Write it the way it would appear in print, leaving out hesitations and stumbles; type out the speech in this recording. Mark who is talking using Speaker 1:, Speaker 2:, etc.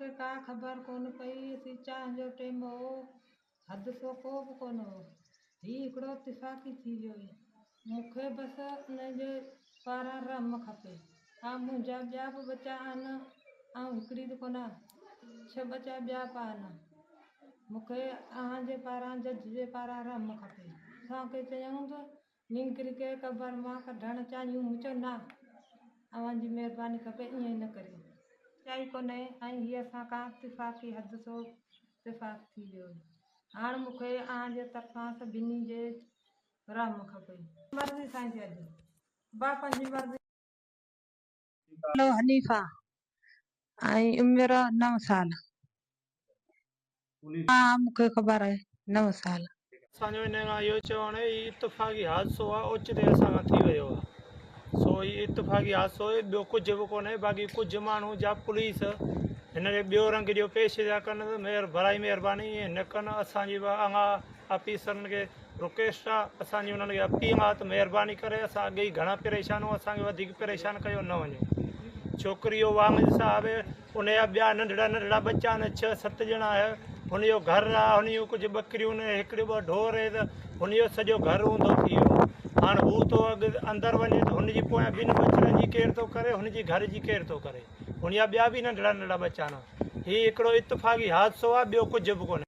Speaker 1: मूंखे का ख़बर कोन पई। असीं चांहि जो टाइम हो, हादिसो को बि कोन हो। हीउ हिकिड़ो इत्तिफ़ाक़ी थी वियो हुई। मूंखे बसि उनजे पारां रम खपे। मुंहिंजा ॿिया बि बचा आहिनि ऐं हिकिड़ी त कोन 6 बचा ॿिया पिया आहिनि। मूंखे जे पारां जज जे पारां रम खपे। असांखे चयूं त निकिरी के क़बर मां कढणु चाहियूं। मुंहिंजो न जी महिरबानी खपे, ईअं न करियो। चाही कोन्हे ऐं हीअ असां खां इत्तिफ़ाक़ी हादिसो इत्तिफ़ाक़ थी वियो। हाणे मूंखे जे तरफ़ां सभिनी जे रम खपे। मर्ज़ी सां जज बापा जी मर्ज़ी। नालो हनीफ़ा ऐं उमिरि 9 साल। मूंखे ख़बर आहे 9 साल।
Speaker 2: असांजो हिन खां इहो चवणु आहे हीउ इत्तिफ़ाक़ी हादिसो आहे, ओचिते असां खां थी वियो आहे। सो हीउ इत्तिफ़ाक़ी हादिसो आहे, ॿियो कुझु बि कोन्हे। बाक़ी कुझु माण्हू जा पुलिस हिन खे ॿियो रंग ॾियो पेश था कनि त भलाई महिरबानी ईअं न कनि। असांजी ऑफिसरनि खे रिक्वेस्ट आहे, असांजी उन्हनि खे अपील आहे त महिरबानी करे असां अॻे ई घणा परेशान आहियूं, असांखे वधीक परेशान कयो न वञे। छोकिरी वांगुरु साहिबु उनजा ॿिया नंढड़ा नंढड़ा बच्चा आहिनि, 6-7 ॼणा आहे। हुनजो घरु आहे, हुनजूं कुझु ॿकरियूं आहिनि, हिकिड़े 2 ढोर आहे, त हुनजो सॼो घरु हूंदो थी वियो। हाणे हू थो अॻु अंदरि वञे त हुनजी पोयां ॿिनि बचड़नि जी केरु थो करे, हुनजी घर जी केरु थो करे। हुनजा ॿिया बि नंढड़ा नंढड़ा बच्चा आहिनि। हीउ हिकिड़ो इत्तिफ़ाक़ी हादिसो आहे, ॿियो कुझु बि कोन्हे।